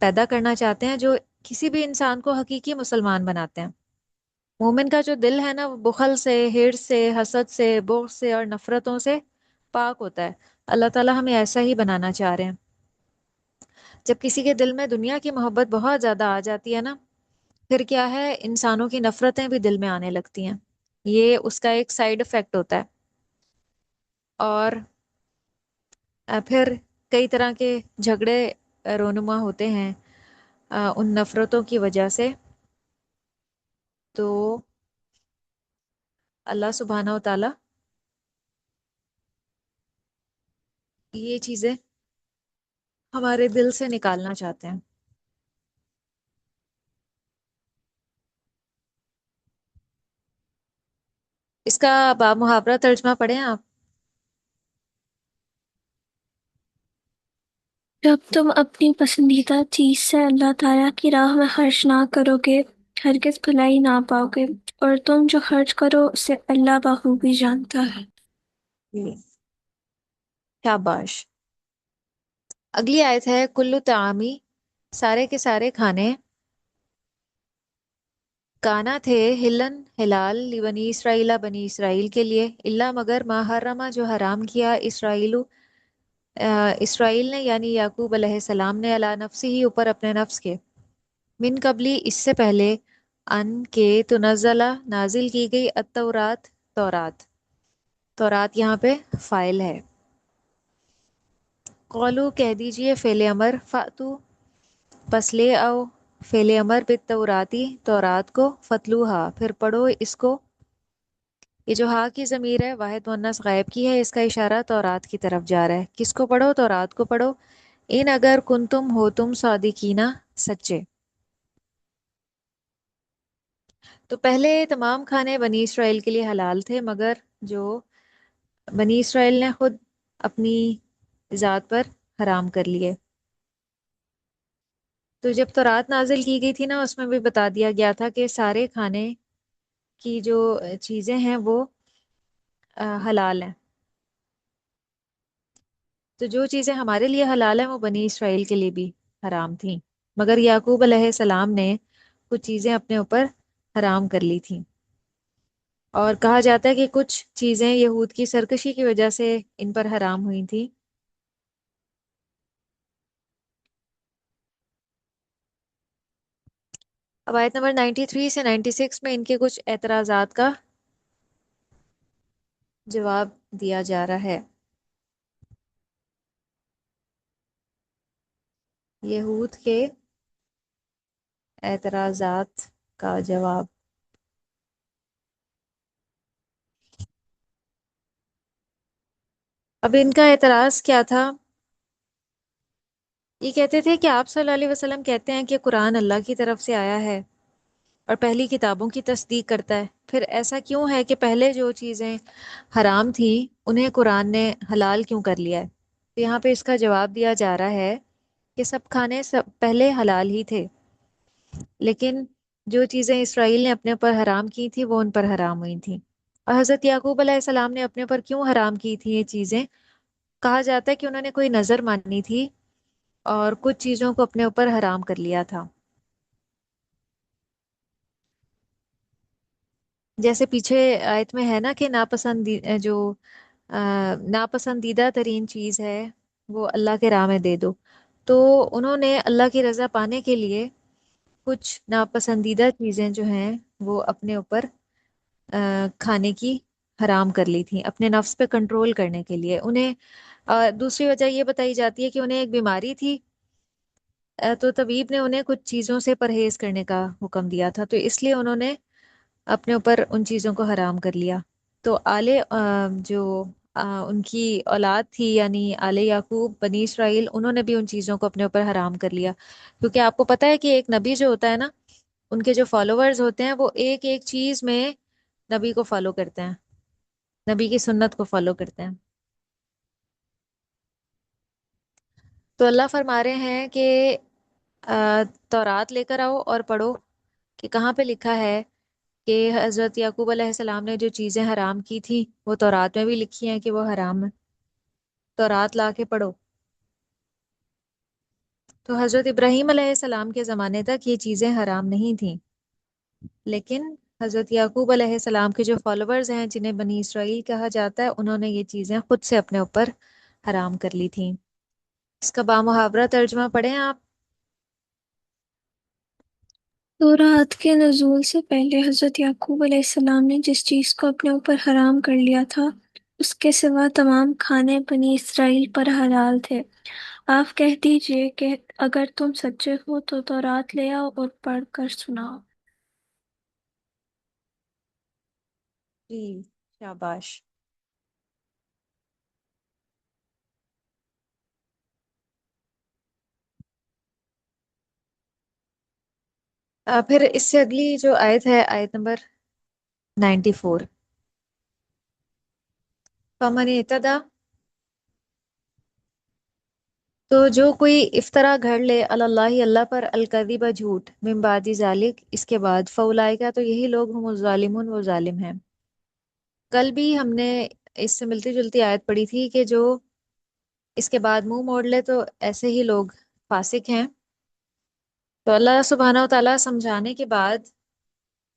پیدا کرنا چاہتے ہیں، جو کسی بھی انسان کو حقیقی مسلمان بناتے ہیں. مومن کا جو دل ہے نا، وہ بخل سے، ہرس سے، حسد سے، بغض سے اور نفرتوں سے پاک ہوتا ہے. اللہ تعالیٰ ہمیں ایسا ہی بنانا چاہ رہے ہیں. جب کسی کے دل میں دنیا کی محبت بہت زیادہ آ جاتی ہے نا، پھر کیا ہے، انسانوں کی نفرتیں بھی دل میں آنے لگتی ہیں. یہ اس کا ایک سائیڈ افیکٹ ہوتا ہے. اور پھر کئی طرح کے جھگڑے رونما ہوتے ہیں ان نفرتوں کی وجہ سے. تو اللہ سبحانہ و تعالی یہ چیزیں ہمارے دل سے نکالنا چاہتے ہیں. اس کا با محاورہ ترجمہ پڑھیں آپ. جب تم اپنی پسندیدہ چیز سے اللہ تعالیٰ کی راہ میں خرچ نہ کرو گے، ہرگز بھلائی نہ پاؤ گے، اور تم جو خرچ کرو اسے اللہ بخوبی جانتا ہے. جی، شاباش. اگلی آیت ہے کلو طعامی، سارے کے سارے کھانے، کانا تھے ہلن ہلال بنی اسرائیل، بنی اسرائیل کے لیے، اللہ مگر ما حرمہ جو حرام کیا اسرائیل نے یعنی یعقوب علیہ السلام نے، علی نفسی ہی اوپر اپنے نفس کے، من قبلی اس سے پہلے، ان کے تنزلہ نازل کی گئی، التورات تورات. تورات یہاں پہ فائل ہے. قولو کہہ دیجئے، فعل امر، فاتو پس لے آؤ، فعل امر، بالتوراتی تورات کو، فتلوہا پھر پڑھو اس کو. یہ جو ہا کی ضمیر ہے واحد مؤنث غائب کی ہے، اس کا اشارہ تورات کی طرف جا رہا ہے. کس کو پڑھو؟ تورات کو پڑھو. ان اگر کن تم ہو تم صادقینہ، سچے. تو پہلے تمام کھانے بنی اسرائیل کے لیے حلال تھے، مگر جو بنی اسرائیل نے خود اپنی ذات پر حرام کر لیے. تو جب تورات نازل کی گئی تھی نا، اس میں بھی بتا دیا گیا تھا کہ سارے کھانے کی جو چیزیں ہیں وہ حلال ہیں. تو جو چیزیں ہمارے لیے حلال ہیں وہ بنی اسرائیل کے لیے بھی حرام تھیں، مگر یعقوب علیہ السلام نے کچھ چیزیں اپنے اوپر حرام کر لی تھیں. اور کہا جاتا ہے کہ کچھ چیزیں یہود کی سرکشی کی وجہ سے ان پر حرام ہوئی تھیں. اب آیت نمبر 93 سے 96 میں ان کے کچھ اعتراضات کا جواب دیا جا رہا ہے. یہود کے اعتراضات کا جواب. اب ان کا اعتراض کیا تھا؟ یہ کہتے تھے کہ آپ صلی اللہ علیہ وسلم کہتے ہیں کہ قرآن اللہ کی طرف سے آیا ہے اور پہلی کتابوں کی تصدیق کرتا ہے، پھر ایسا کیوں ہے کہ پہلے جو چیزیں حرام تھیں انہیں قرآن نے حلال کیوں کر لیا ہے؟ تو یہاں پہ اس کا جواب دیا جا رہا ہے کہ سب کھانے سب پہلے حلال ہی تھے، لیکن جو چیزیں اسرائیل نے اپنے اوپر حرام کی تھی وہ ان پر حرام ہوئی تھیں۔ اور حضرت یعقوب علیہ السلام نے اپنے اوپر کیوں حرام کی تھی یہ چیزیں؟ کہا جاتا ہے کہ انہوں نے کوئی نظر مانی تھی اور کچھ چیزوں کو اپنے اوپر حرام کر لیا تھا، جیسے پیچھے آیت میں ہے نا کہ جو ناپسندیدہ ترین چیز ہے وہ اللہ کے راہ میں دے دو۔ تو انہوں نے اللہ کی رضا پانے کے لیے کچھ ناپسندیدہ چیزیں جو ہیں وہ اپنے اوپر کھانے کی حرام کر لی تھی، اپنے نفس پہ کنٹرول کرنے کے لیے انہیں۔ دوسری وجہ یہ بتائی جاتی ہے کہ انہیں ایک بیماری تھی، تو طبیب نے انہیں کچھ چیزوں سے پرہیز کرنے کا حکم دیا تھا، تو اس لیے انہوں نے اپنے اوپر ان چیزوں کو حرام کر لیا۔ تو جو ان کی اولاد تھی یعنی آل یعقوب بنی اسرائیل، انہوں نے بھی ان چیزوں کو اپنے اوپر حرام کر لیا، کیونکہ آپ کو پتہ ہے کہ ایک نبی جو ہوتا ہے نا، ان کے جو فالوورز ہوتے ہیں وہ ایک ایک چیز میں نبی کو فالو کرتے ہیں، نبی کی سنت کو فالو کرتے ہیں۔ تو اللہ فرما رہے ہیں کہ تورات لے کر آؤ اور پڑھو کہ کہاں پہ لکھا ہے کہ حضرت یعقوب علیہ السلام نے جو چیزیں حرام کی تھی وہ تورات میں بھی لکھی ہیں کہ وہ حرام ہے، تورات لا کے پڑھو۔ تو حضرت ابراہیم علیہ السلام کے زمانے تک یہ چیزیں حرام نہیں تھیں، لیکن حضرت یعقوب علیہ السلام کے جو فالوورز ہیں جنہیں بنی اسرائیل کہا جاتا ہے، انہوں نے یہ چیزیں خود سے اپنے اوپر حرام کر لی تھیں۔ اس کا بامحاورہ ترجمہ پڑھیں آپ۔ تو رات کے نزول سے پہلے حضرت یعقوب علیہ السلام نے جس چیز کو اپنے اوپر حرام کر لیا تھا اس کے سوا تمام کھانے بنی اسرائیل پر حلال تھے۔ آپ کہہ دیجئے کہ اگر تم سچے ہو تو تورات لے آؤ اور پڑھ کر سناؤ۔ جی، شاباش۔ پھر اس سے اگلی جو آیت ہے، آیت نمبر 94، فمن اعتدى، تو جو کوئی افطرا گھڑ لے اللہ اللہ پر الکذب جھوٹ من بعد ذالک، اس کے بعد فاولئک، تو یہی لوگ ہم الظالمون، وہ ظالم ہیں۔ کل بھی ہم نے اس سے ملتی جلتی آیت پڑھی تھی کہ جو اس کے بعد منہ موڑ لے تو ایسے ہی لوگ فاسق ہیں۔ تو اللہ سبحانہ و تعالیٰ سمجھانے کے بعد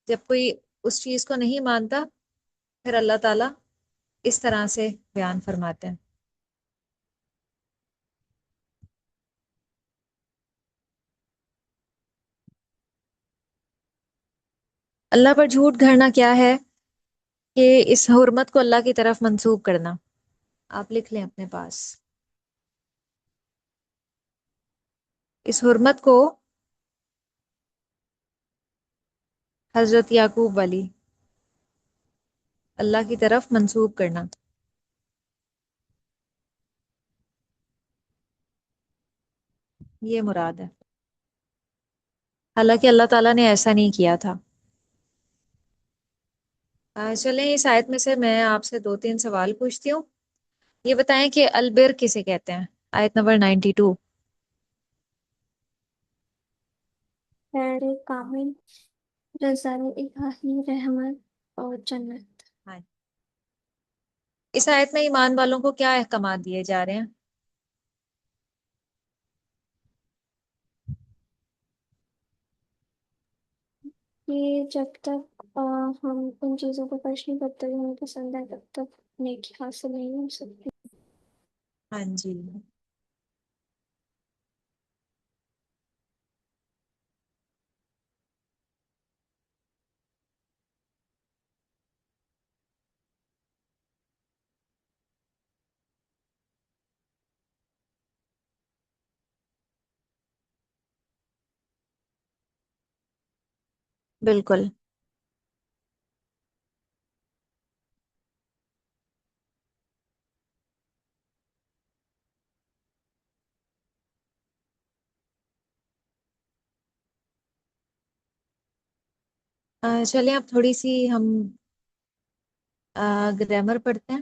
جب کوئی اس چیز کو نہیں مانتا، پھر اللہ تعالیٰ اس طرح سے بیان فرماتے ہیں۔ اللہ پر جھوٹ گھڑنا کیا ہے؟ کہ اس حرمت کو اللہ کی طرف منسوب کرنا۔ آپ لکھ لیں اپنے پاس، اس حرمت کو حضرت یعقوب والی اللہ کی طرف منسوب کرنا، یہ مراد ہے، حالانکہ اللہ تعالیٰ نے ایسا نہیں کیا تھا۔ چلیں اس آیت میں سے میں آپ سے دو تین سوال پوچھتی ہوں، یہ بتائیں کہ البر کسے کہتے ہیں؟ آیت نمبر 92۔ خیر کامل، رضائے الہی، رحمت اور جنت۔ ہاں، اس آیت میں ایمان والوں کو کیا احکامات دیے جا رہے ہیں؟ یہ جب تک ہم ان چیزوں کو خرچ نہیں کرتے جو ہمیں پسند ہے تب تک نیکی حاصل نہیں ہو سکتی۔ ہاں جی، بالکل۔ چلیں اب تھوڑی سی ہم گرامر پڑھتے ہیں۔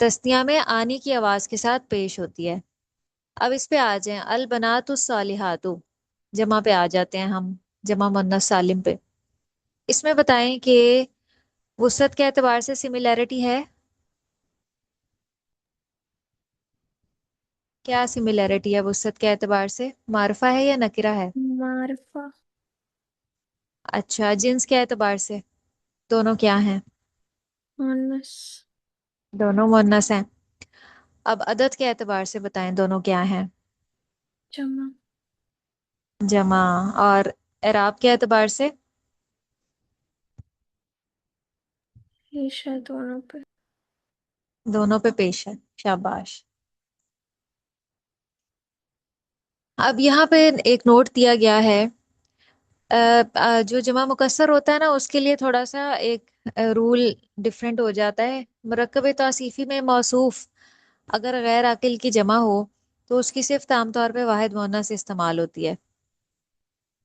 تسنیہ میں آنی کی آواز کے ساتھ پیش ہوتی ہے۔ اب اس پہ آ جائیں، البنات الصالحات، جمع پہ آ جاتے ہیں ہم، جمع مؤنث سالم پہ۔ اس میں بتائیں کہ وسعت کے اعتبار سے سملیرٹی ہے؟ کیا سملیرٹی ہے وسعت کے اعتبار سے؟ معرفہ ہے یا نکرہ ہے؟ معرفہ۔ اچھا، جنس کے اعتبار سے دونوں کیا ہیں؟ مونس۔ دونوں مؤنث ہیں۔ اب عدد کے اعتبار سے بتائیں دونوں کیا ہیں؟ جمع۔ جمع۔ اور اعراب کے اعتبار سے؟ پیش ہے دونوں پہ۔ دونوں پہ پیش ہے، شاباش۔ اب یہاں پہ ایک نوٹ دیا گیا ہے، جو جمع مکسر ہوتا ہے نا اس کے لیے تھوڑا سا ایک رول ڈفرینٹ ہو جاتا ہے۔ مرکب توصیفی میں موصوف اگر غیر عاقل کی جمع ہو تو اس کی صفت عام طور پہ واحد مؤنث استعمال ہوتی ہے،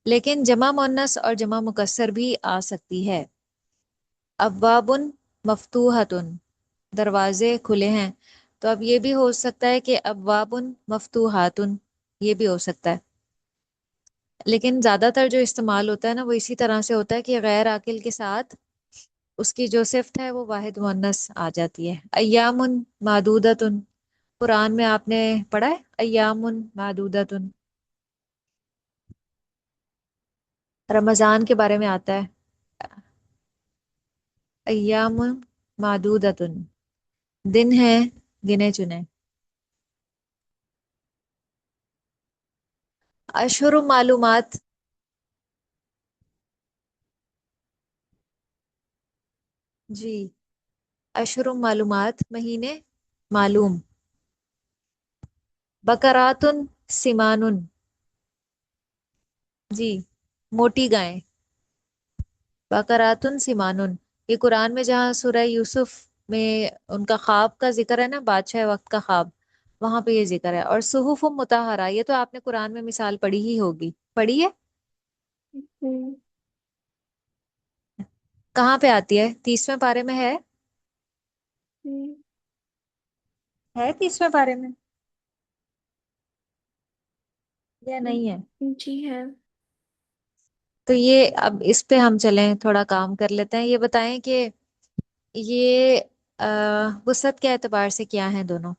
لیکن جمع مؤنث اور جمع مکسر بھی آ سکتی ہے۔ ابواب مفتوحۃ، دروازے کھلے ہیں، تو اب یہ بھی ہو سکتا ہے کہ ابواب مفتوحات، یہ بھی ہو سکتا ہے، لیکن زیادہ تر جو استعمال ہوتا ہے نا وہ اسی طرح سے ہوتا ہے کہ غیر عاقل کے ساتھ اس کی جو صفت ہے وہ واحد مؤنث آ جاتی ہے۔ ایام معدودۃ، قرآن میں آپ نے پڑھا ہے ایام معدودۃ؟ رمضان کے بارے میں آتا ہے ایام معدودۃ، دن ہیں گنے چنے۔ اشہر معلومات، جی، اشہر معلومات مہینے معلوم۔ بقرات سمان، جی، موٹی گائیں۔ بقرات سمان، یہ قرآن میں جہاں سورہ یوسف میں ان کا خواب کا ذکر ہے نا، بادشاہ وقت کا خواب، وہاں پہ یہ ذکر ہے۔ اور صحف مطہرہ، یہ تو آپ نے قرآن میں مثال پڑھی ہی ہوگی، پڑھی ہے؟ ہوں۔ کہاں پہ آتی ہے؟ 30ویں پارے میں ہے؟ ہوں۔ ہے 30ویں پارے میں یا نہیں ہے؟ جی ہے۔ تو یہ اب اس پہ ہم چلیں تھوڑا کام کر لیتے ہیں۔ یہ بتائیں کہ یہ وسعت کے اعتبار سے کیا ہیں دونوں،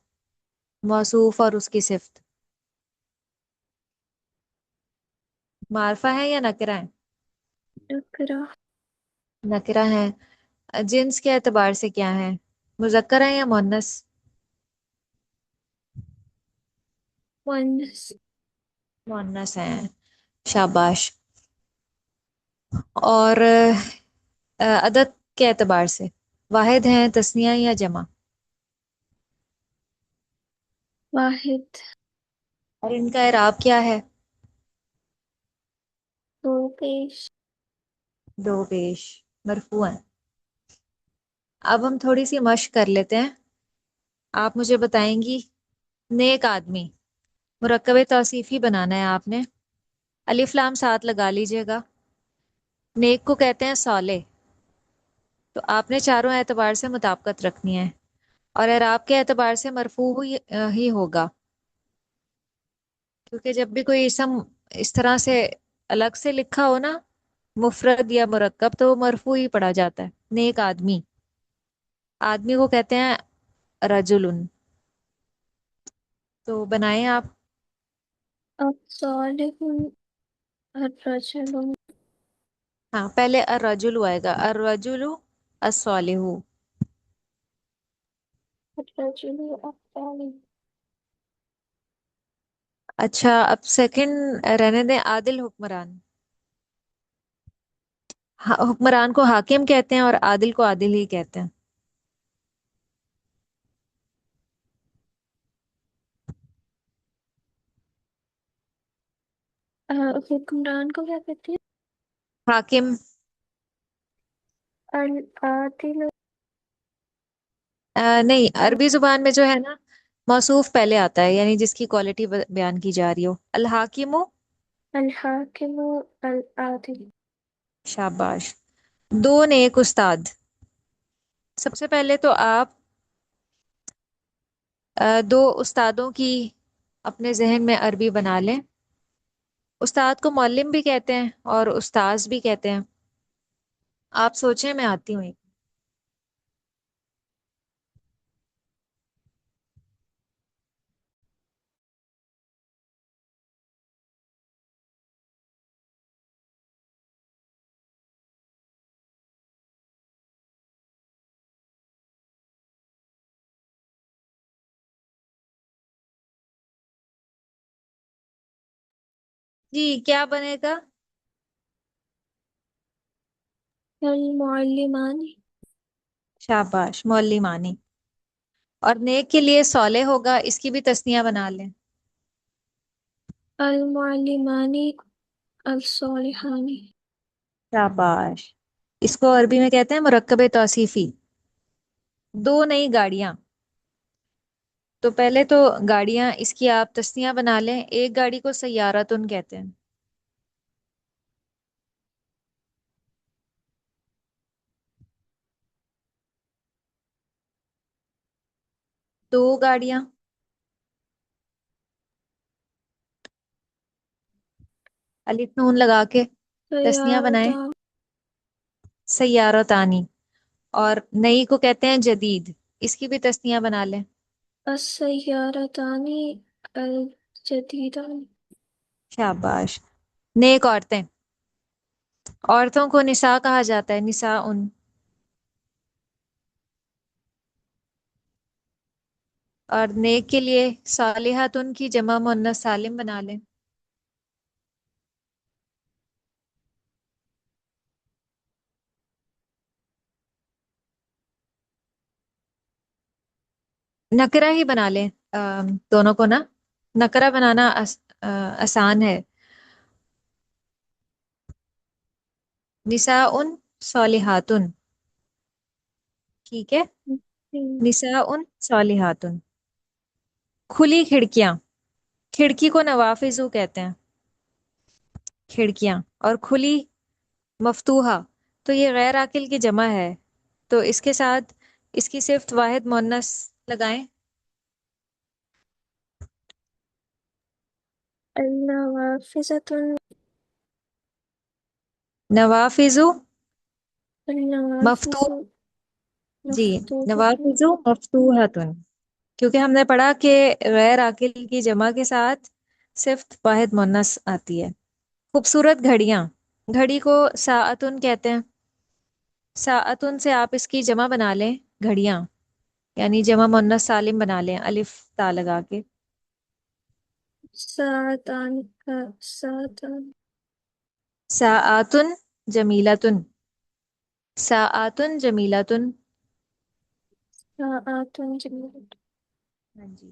موصوف اور اس کی صفت؟ معرفہ ہے یا نکرہ ہے؟ نکرہ۔ نکرہ ہے۔ جنس کے اعتبار سے کیا ہے، مذکر ہے یا مؤنث؟ مونس۔ مؤنث ہیں، شاباش۔ اور عدد کے اعتبار سے واحد ہیں، تثنیہ یا جمع؟ واحد۔ اور ان کا اعراب کیا ہے؟ دو پیش۔ دو پیش، مرفوع ہیں۔ اب ہم تھوڑی سی مشق کر لیتے ہیں، آپ مجھے بتائیں گی نیک آدمی، مرکب توصیفی بنانا ہے آپ نے، الف لام ساتھ لگا لیجئے گا۔ نیک کو کہتے ہیں صالح، تو آپ نے چاروں اعتبار سے مطابقت رکھنی ہے، اور اعراب کے اعتبار سے مرفوع ہی ہوگا، کیونکہ جب بھی کوئی اسم اس طرح سے الگ سے لکھا ہو نا، مفرد یا مرکب، تو وہ مرفوع ہی پڑھا جاتا ہے۔ نیک آدمی، آدمی کو کہتے ہیں رجلن، تو بنائیں آپ۔ الصالح الرجل۔ ہاں، پہلے الرجل آئے گا، الرجل الصالح۔ الرجل الصالح۔ اچھا، اب سیکنڈ رہنے دیں، عادل حکمران۔ حکمران کو حاکم کہتے ہیں اور عادل کو عادل ہی کہتے ہیں۔ حکمران کو کیا کہتے ہیں؟ حاکم، العادل۔ نہیں، عربی زبان میں جو ہے نا موصوف پہلے آتا ہے، یعنی جس کی کوالٹی بیان کی جا رہی ہو۔ الحاکم، الحاکم العادل۔ شاباش۔ دو نیک استاد، سب سے پہلے تو آپ دو استادوں کی اپنے ذہن میں عربی بنا لیں۔ استاد کو معلم بھی کہتے ہیں اور استاذ بھی کہتے ہیں۔ آپ سوچیں، میں آتی ہوں۔ جی، کیا بنے گا؟ المعلمان، شاباش، معلمانی۔ اور نیک کے لیے صالح ہوگا، اس کی بھی تسنیہ بنا لیں۔ المعلمان الصالحان، شاباش۔ اس کو عربی میں کہتے ہیں مرکب توصیفی۔ دو نئی گاڑیاں، تو پہلے تو گاڑیاں اس کی آپ تسنیہ بنا لیں۔ ایک گاڑی کو سیارتن کہتے ہیں۔ دو گاڑیاں، الف نون لگا کے تسنیہ بنائیں۔ سیارتان، سیارتانی۔ اور نئی کو کہتے ہیں جدید، اس کی بھی تسنیہ بنا لیں۔ السیارتان الجدیدان، شاباش۔ نیک عورتیں، عورتوں کو نساء کہا جاتا ہے، نساء ان۔ اور نیک کے لیے صالحات ان کی جمع مؤنث سالم بنا لیں۔ نکرہ ہی بنا لیں دونوں کو نا، نکرہ بنانا آسان ہے۔ نساء صالحات، ٹھیک ہے، نساء صالحات۔ کھلی کھڑکیاں، کھڑکی کو نوافذ کہتے ہیں، کھڑکیاں۔ اور کھلی مفتوحہ، تو یہ غیر عاقل کی جمع ہے، تو اس کے ساتھ اس کی صرف واحد مؤنث لگائیں۔ النوافذة، نوافذ النوافذ مفتوح، جی، مفتوحة، نوافذ مفتوحۃ، کیونکہ ہم نے پڑھا کہ غیر عاقل کی جمع کے ساتھ صرف واحد مؤنث آتی ہے۔ خوبصورت گھڑیاں، گھڑی کو ساعتن کہتے ہیں۔ ساعتن سے آپ اس کی جمع بنا لیں، گھڑیاں، یعنی جمع مؤنث سالم بنا لیں الف تا لگا کے۔ ساعتان ساعتان، ساعتن جمیلتن، ساعتن جمیلتن۔ ساعات جمیلة، ہاں جی،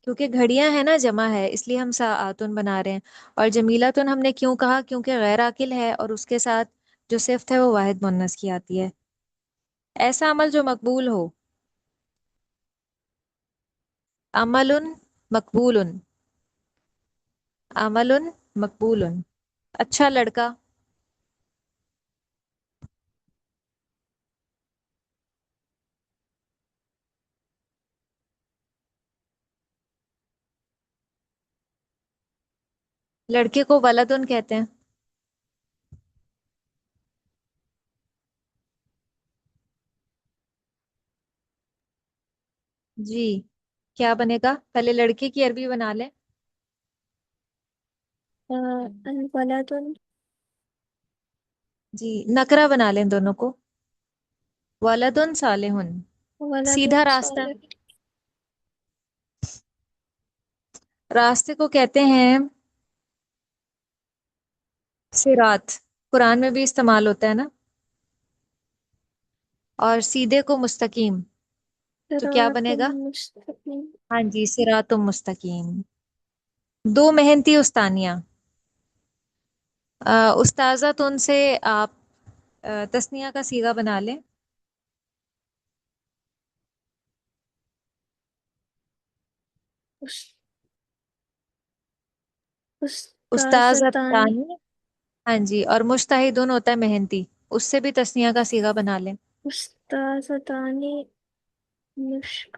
کیونکہ گھڑیاں ہیں نا، جمع ہے، اس لیے ہم ساعتن بنا رہے ہیں۔ اور جمیلتن ہم نے کیوں کہا؟ کیونکہ غیر عاقل ہے اور اس کے ساتھ جو صفت ہے وہ واحد مؤنث کی آتی ہے۔ ایسا عمل جو مقبول ہو، عمل مقبول، عمل مقبول۔ اچھا لڑکا، لڑکے کو ولدن کہتے ہیں۔ جی، کیا بنے گا؟ پہلے لڑکے کی عربی بنا لیں۔ الولد، جی، نکرہ بنا لیں دونوں کو، ولدن صالح، ولد سیدھا راستہ۔ صالح، راستے کو کہتے ہیں صراط، قرآن میں بھی استعمال ہوتا ہے نا۔ اور سیدھے کو مستقیم، تو کیا صراط بنے گا؟ مستقیم، ہاں جی، صراط مستقیم۔ دو محنتی استانیاں، استاذہ تن سے آپ تسنیہ کا صیغہ بنا لیں۔ استاذہ استاذتان، تانی، ہاں جی، اور مجتہدن ہوتا ہے محنتی، اس سے بھی تسنیہ کا صیغہ بنا لیں۔ استاذتان مشک